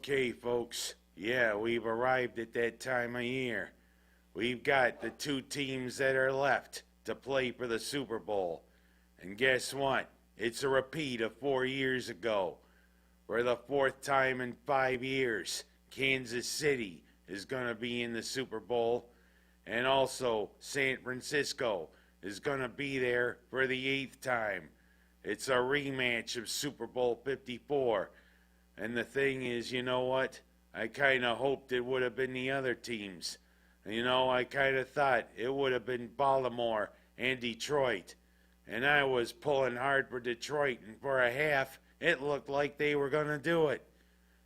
Okay, folks. Yeah, we've arrived at that time of year. We've got the two teams that are left to play for the Super Bowl. And guess what? It's a repeat of 4 years ago. For the fourth time in 5 years, Kansas City is going to be in the Super Bowl. And also, San Francisco is going to be there for the 8th time. It's a rematch of Super Bowl 54. And the thing is, you know what? I kind of hoped it would have been the other teams. You know, I kind of thought it would have been Baltimore and Detroit. And I was pulling hard for Detroit, and for a half, it looked like they were going to do it.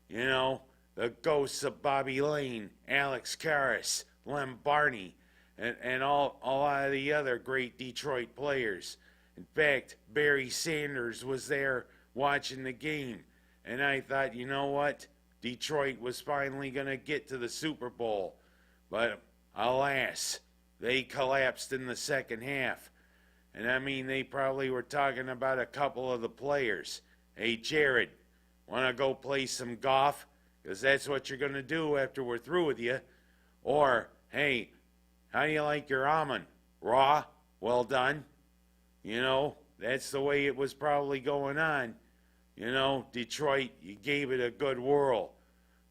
You know, the ghosts of Bobby Lane, Alex Karras, Lem Barney, and all of the other great Detroit players. In fact, Barry Sanders was there watching the game. And I thought, you know what? Detroit was finally going to get to the Super Bowl. But alas, they collapsed in the second half. And I mean, they probably were talking about a couple of the players. Hey, Jared, want to go play some golf? Because that's what you're going to do after we're through with you. Or, hey, how do you like your almond? Raw? Well done. You know, that's the way it was probably going on. You know, Detroit, you gave it a good whirl.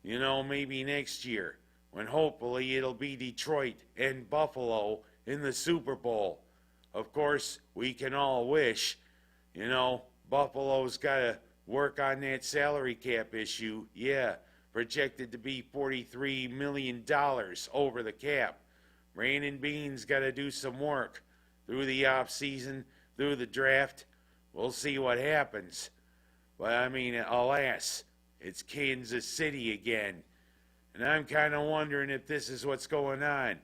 You know, maybe next year, when hopefully it'll be Detroit and Buffalo in the Super Bowl. Of course, we can all wish. You know, Buffalo's got to work on that salary cap issue. Yeah, projected to be $43 million over the cap. Brandon Beane's got to do some work through the offseason, through the draft. We'll see what happens. But I mean, alas, it's Kansas City again. And I'm kind of wondering if this is what's going on.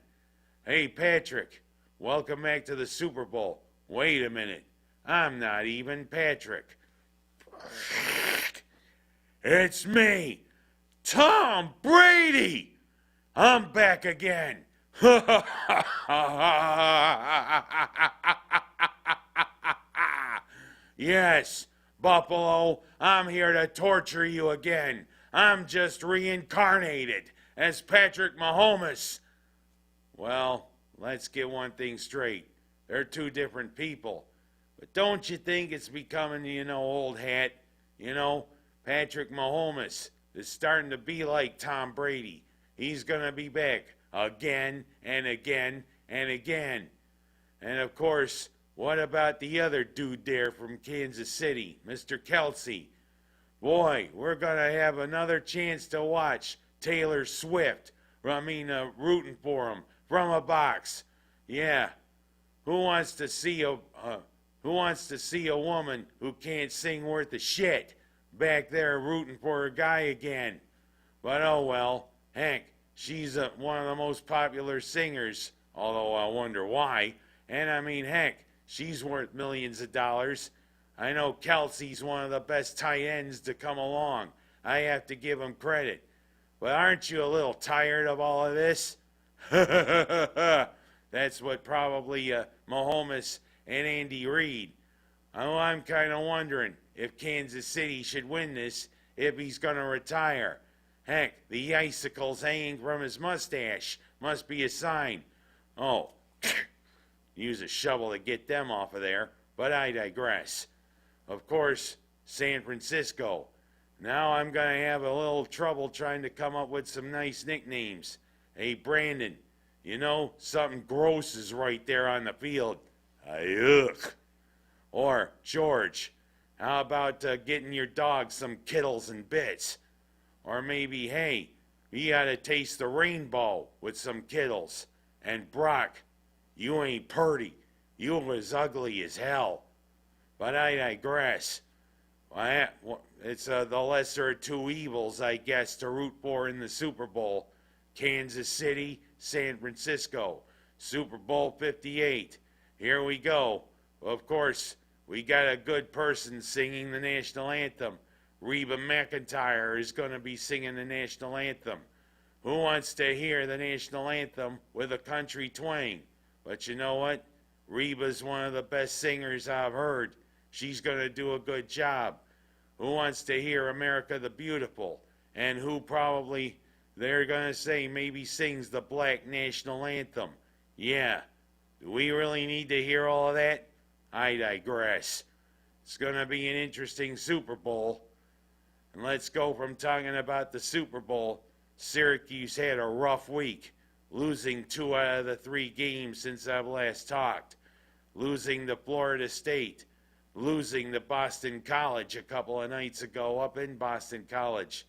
Hey, Patrick, welcome back to the Super Bowl. Wait a minute. I'm not even Patrick. It's me, Tom Brady. I'm back again. Yes, Buffalo, I'm here to torture you again. I'm just reincarnated as Patrick Mahomes. Well, let's get one thing straight. They're two different people. But don't you think it's becoming, you know, old hat? You know, Patrick Mahomes is starting to be like Tom Brady. He's going to be back again and again and again. And of course, what about the other dude there from Kansas City, Mr. Kelsey? Boy, we're going to have another chance to watch Taylor Swift. Rooting for him from a box. Yeah. Who wants to see a woman who can't sing worth a shit back there rooting for her guy again? But oh well. Heck, she's one of the most popular singers, although I wonder why. And I mean, heck, she's worth millions of dollars. I know Kelsey's one of the best tight ends to come along. I have to give him credit. But aren't you a little tired of all of this? That's what probably Mahomes and Andy Reid. Oh, I'm kind of wondering if Kansas City should win this, if he's going to retire. Heck, the icicles hanging from his mustache must be a sign. Oh, use a shovel to get them off of there, but I digress. Of course, San Francisco. Now I'm going to have a little trouble trying to come up with some nice nicknames. Hey, Brandon, you know, something gross is right there on the field. Yuck. Or, George, how about getting your dog some Kittles and bits? Or maybe, hey, you got to taste the rainbow with some Kittles. And Brock, you ain't purty. You was ugly as hell. But I digress. It's the lesser of two evils, I guess, to root for in the Super Bowl. Kansas City, San Francisco. Super Bowl 58. Here we go. Of course, we got a good person singing the national anthem. Reba McEntire is going to be singing the national anthem. Who wants to hear the national anthem with a country twang? But you know what? Reba's one of the best singers I've heard. She's going to do a good job. Who wants to hear America the Beautiful? and who probably they're going to say maybe sings the Black National Anthem. Yeah, do we really need to hear all of that? I digress. It's going to be an interesting Super Bowl. And let's go from talking about the Super Bowl. Syracuse had a rough week, losing 2 out of the 3 games since I've last talked. Losing to Florida State. Losing to Boston College a couple of nights ago up in Boston College.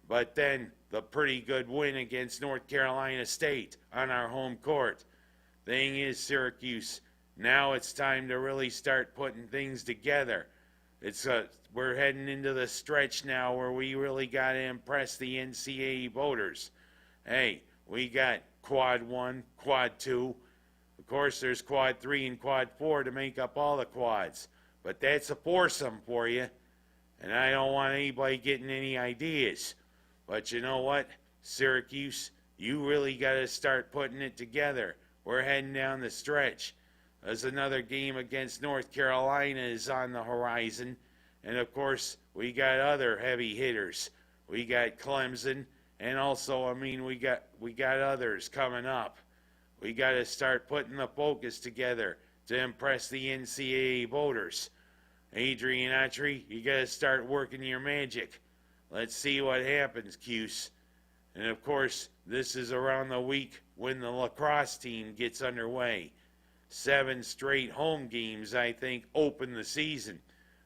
But then the pretty good win against North Carolina State on our home court. Thing is, Syracuse, now it's time to really start putting things together. We're heading into the stretch now where we really got to impress the NCAA voters. Hey, we got Quad 1, Quad 2. Of course, there's Quad 3 and Quad 4 to make up all the quads. But that's a foursome for you. And I don't want anybody getting any ideas. But you know what, Syracuse, you really got to start putting it together. We're heading down the stretch. There's another game against North Carolina is on the horizon. And of course, we got other heavy hitters. We got Clemson, and also, we got others coming up. We got to start putting the focus together to impress the NCAA voters. Adrian Autry, you got to start working your magic. Let's see what happens, Cuse. And of course, this is around the week when the lacrosse team gets underway. 7 straight home games, I think, open the season.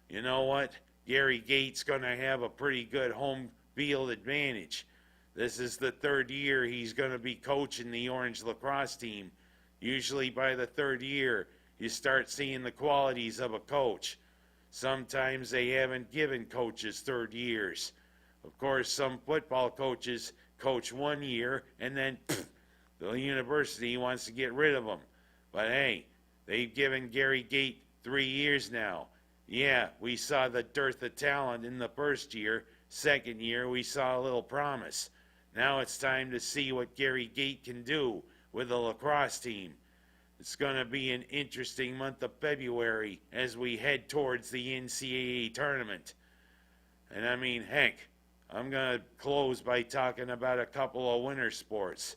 You know what? Gary Gates going to have a pretty good home field advantage. This is the 3rd year he's going to be coaching the Orange lacrosse team. Usually by the 3rd year, you start seeing the qualities of a coach. Sometimes they haven't given coaches 3rd years. Of course, some football coaches coach 1 year and then the university wants to get rid of them. But hey, they've given Gary Gate 3 years now. Yeah, we saw the dearth of talent in the 1st year. 2nd year, we saw a little promise. Now it's time to see what Gary Gate can do with the lacrosse team. It's going to be an interesting month of February as we head towards the NCAA tournament. And heck, I'm going to close by talking about a couple of winter sports.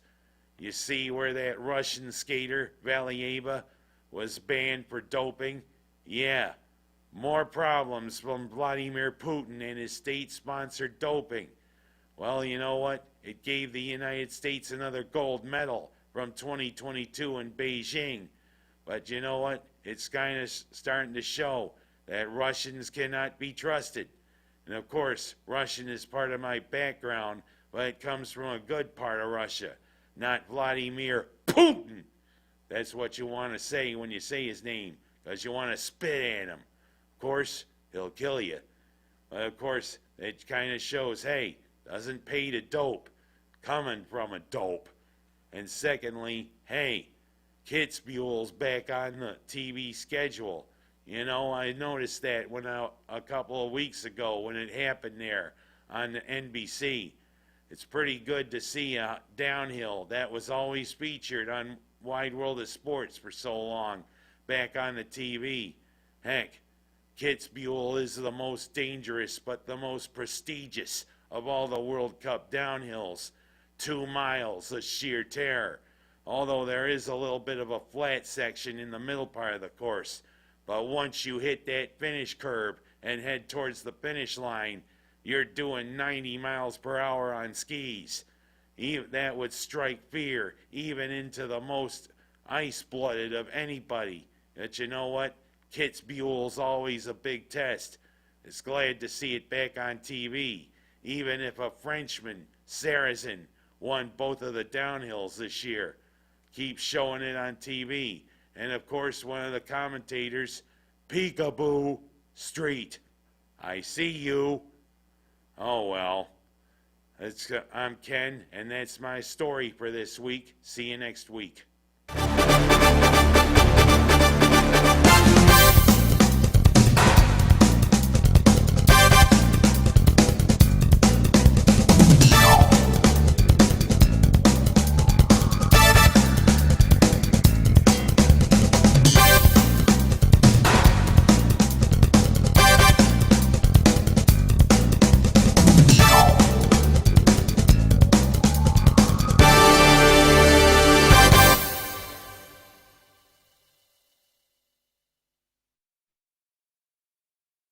You see where that Russian skater, Valieva, was banned for doping? Yeah. More problems from Vladimir Putin and his state-sponsored doping. Well, you know what? It gave the United States another gold medal from 2022 in Beijing. But you know what? It's kind of starting to show that Russians cannot be trusted. And of course, Russian is part of my background, but it comes from a good part of Russia, not Vladimir Putin. That's what you want to say when you say his name, because you want to spit at him. Of course, he'll kill you. But of course, it kind of shows, hey, doesn't pay to dope, coming from a dope. And secondly, hey, Kitzbuhel's back on the TV schedule. You know, I noticed that a couple of weeks ago when it happened there on the NBC. It's pretty good to see downhill that was always featured on Wide World of Sports for so long back on the TV. Heck, Kitzbühel is the most dangerous but the most prestigious of all the World Cup downhills. 2 miles of sheer terror. Although there is a little bit of a flat section in the middle part of the course. But once you hit that finish curve and head towards the finish line, you're doing 90 miles per hour on skis. That would strike fear even into the most ice-blooded of anybody. But you know what? Kitzbühel's always a big test. It's glad to see it back on TV. Even if a Frenchman, Sarrazin, won both of the downhills this year. Keep showing it on TV. And of course, one of the commentators, Peekaboo Street. I see you. Oh well. I'm Ken, and that's my story for this week. See you next week.